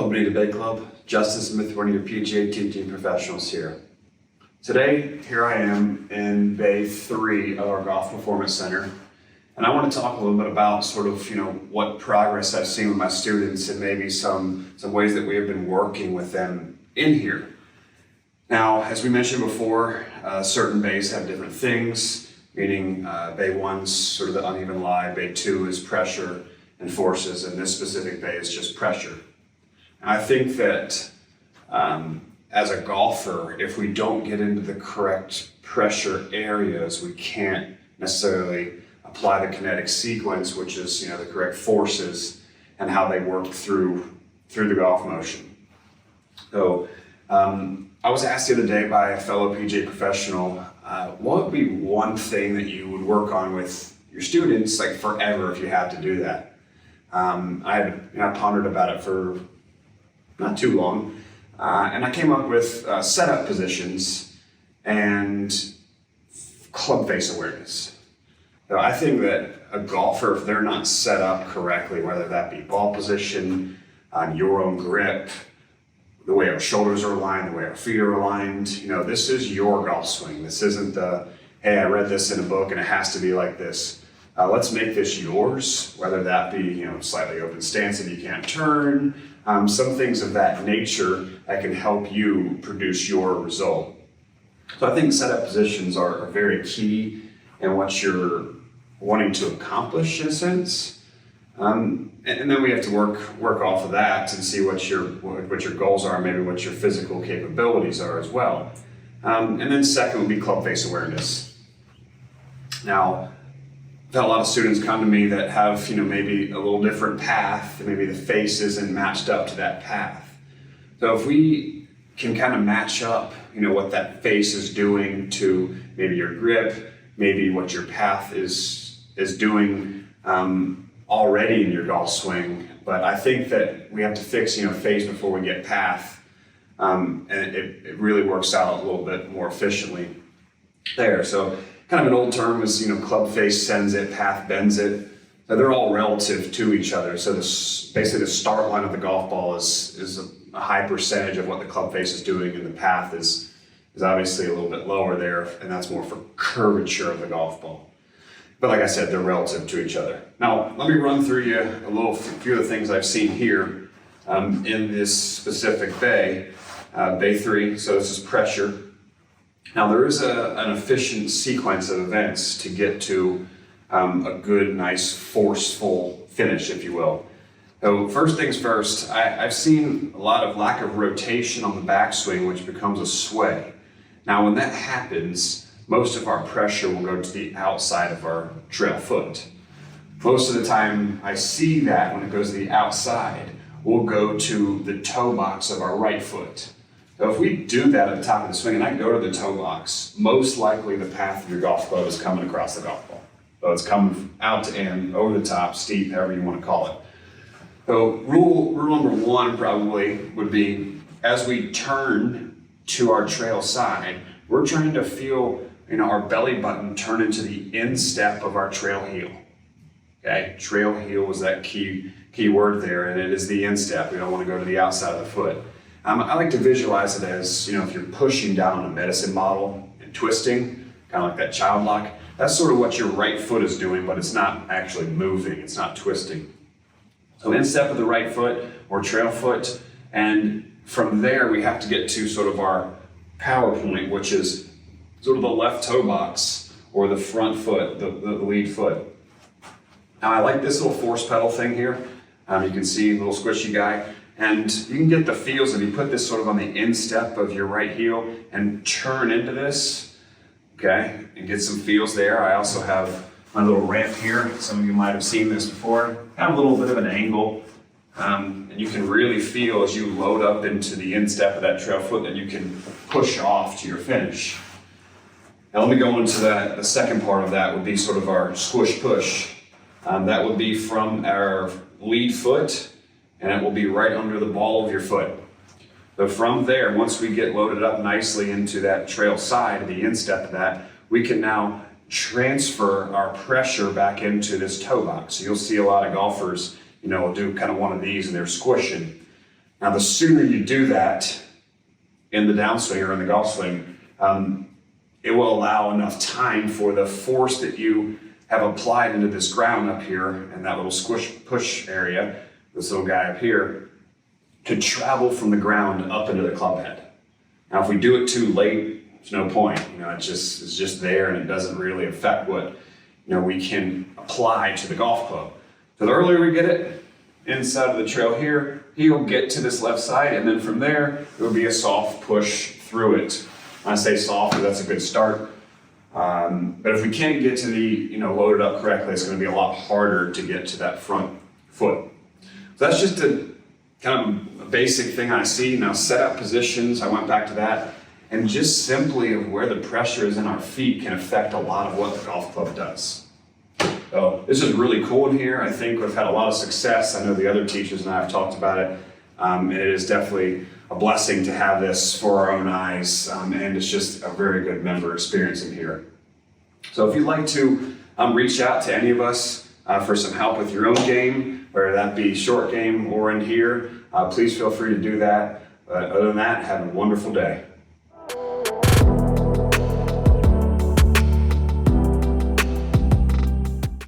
Club Bonita Bay Club, Justin Smith, one of your PGA teaching professionals here. Today, here I am in Bay 3 of our Golf Performance Center, and I want to talk a little bit about what progress I've seen with my students and maybe some ways that we have been working with them in here. Now, as we mentioned before, certain bays have different things, meaning Bay 1's sort of the uneven lie, Bay 2 is pressure and forces, and this specific bay is just pressure. And I think that as a golfer, if we don't get into the correct pressure areas, we can't necessarily apply the kinetic sequence, which is the correct forces and how they work through the golf motion. So I was asked the other day by a fellow PGA professional, what would be one thing that you would work on with your students like forever if you had to do that? I pondered about it for not too long, and I came up with setup positions and club face awareness. So I think that a golfer, if they're not set up correctly, whether that be ball position, your own grip, the way our shoulders are aligned, the way our feet are aligned, this is your golf swing. This isn't the, hey, I read this in a book and it has to be like this. Let's make this yours, whether that be slightly open stance if you can't turn, some things of that nature that can help you produce your result. So I think setup positions are very key in what you're wanting to accomplish in a sense. And then we have to work off of that and see what your goals are, maybe what your physical capabilities are as well. And then second would be club face awareness. Now, I've had a lot of students come to me that have maybe a little different path, maybe the face isn't matched up to that path. So if we can kind of match up what that face is doing to maybe your grip, maybe what your path is doing already in your golf swing, but I think that we have to fix face before we get path, and it really works out a little bit more efficiently there. So kind of an old term is club face sends it, path bends it. So they're all relative to each other. So basically the start line of the golf ball is a high percentage of what the club face is doing, and the path is obviously a little bit lower there, and that's more for curvature of the golf ball. But like I said, they're relative to each other. Now, let me run through you a few of the things I've seen here in this specific bay, Bay 3. So this is pressure. Now, there is an efficient sequence of events to get to a good, nice, forceful finish, if you will. So first things first, I've seen a lot of lack of rotation on the backswing, which becomes a sway. Now, when that happens, most of our pressure will go to the outside of our trail foot. Most of the time I see that when it goes to the outside, we'll go to the toe box of our right foot. So if we do that at the top of the swing and I go to the toe box, most likely the path of your golf club is coming across the golf ball. So it's coming out to in, over the top, steep, however you want to call it. So rule number one probably would be, as we turn to our trail side, we're trying to feel our belly button turn into the instep of our trail heel. Okay, trail heel is that key word there, and it is the instep. We don't want to go to the outside of the foot. I like to visualize it as, if you're pushing down on a medicine bottle and twisting, kind of like that child lock, that's sort of what your right foot is doing, but it's not actually moving, it's not twisting. So instep of the right foot or trail foot, and from there we have to get to sort of our power point, which is sort of the left toe box or the front foot, the lead foot. Now I like this little force pedal thing here. You can see a little squishy guy. And you can get the feels if you put this sort of on the instep of your right heel and turn into this, okay, and get some feels there. I also have my little ramp here. Some of you might have seen this before. Have a little bit of an angle, and you can really feel as you load up into the instep of that trail foot that you can push off to your finish. Now let me go into the second part of that would be sort of our squish push. That would be from our lead foot, and it will be right under the ball of your foot. So from there, once we get loaded up nicely into that trail side, the instep of that, we can now transfer our pressure back into this toe box. So you'll see a lot of golfers, will do kind of one of these and they're squishing. Now, the sooner you do that in the downswing or in the golf swing, it will allow enough time for the force that you have applied into this ground up here and that little squish push area, this little guy up here, to travel from the ground up into the club head. Now, if we do it too late, there's no point. It's just there, and it doesn't really affect what we can apply to the golf club. So the earlier we get it inside of the trail here, he'll get to this left side, and then from there, it will be a soft push through it. I say soft because that's a good start. But if we can't get to the, load it up correctly, it's going to be a lot harder to get to that front foot. So that's just a kind of a basic thing I see. Now, set up positions, I went back to that, and just simply of where the pressure is in our feet can affect a lot of what the golf club does. So this is really cool in here. I think we've had a lot of success. I know the other teachers and I have talked about it. And it is definitely a blessing to have this for our own eyes. And it's just a very good member experience in here. So if you'd like to reach out to any of us for some help with your own game, whether that be short game or in here, please feel free to do that. Other than that, have a wonderful day.